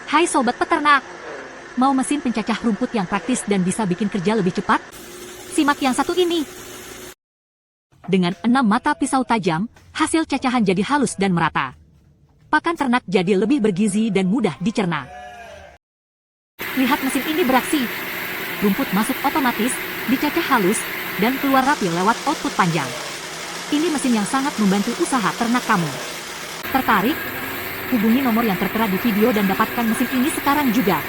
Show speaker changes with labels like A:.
A: Hai sobat peternak, mau mesin pencacah rumput yang praktis dan bisa bikin kerja lebih cepat? Simak yang satu ini. Dengan 6 mata pisau tajam, hasil cacahan jadi halus dan merata. Pakan ternak jadi lebih bergizi dan mudah dicerna. Lihat mesin ini beraksi. Rumput masuk otomatis, dicacah halus, dan keluar rapi lewat output panjang. Ini mesin yang sangat membantu usaha ternak kamu. Tertarik? Hubungi nomor yang tertera di video dan dapatkan mesin ini sekarang juga.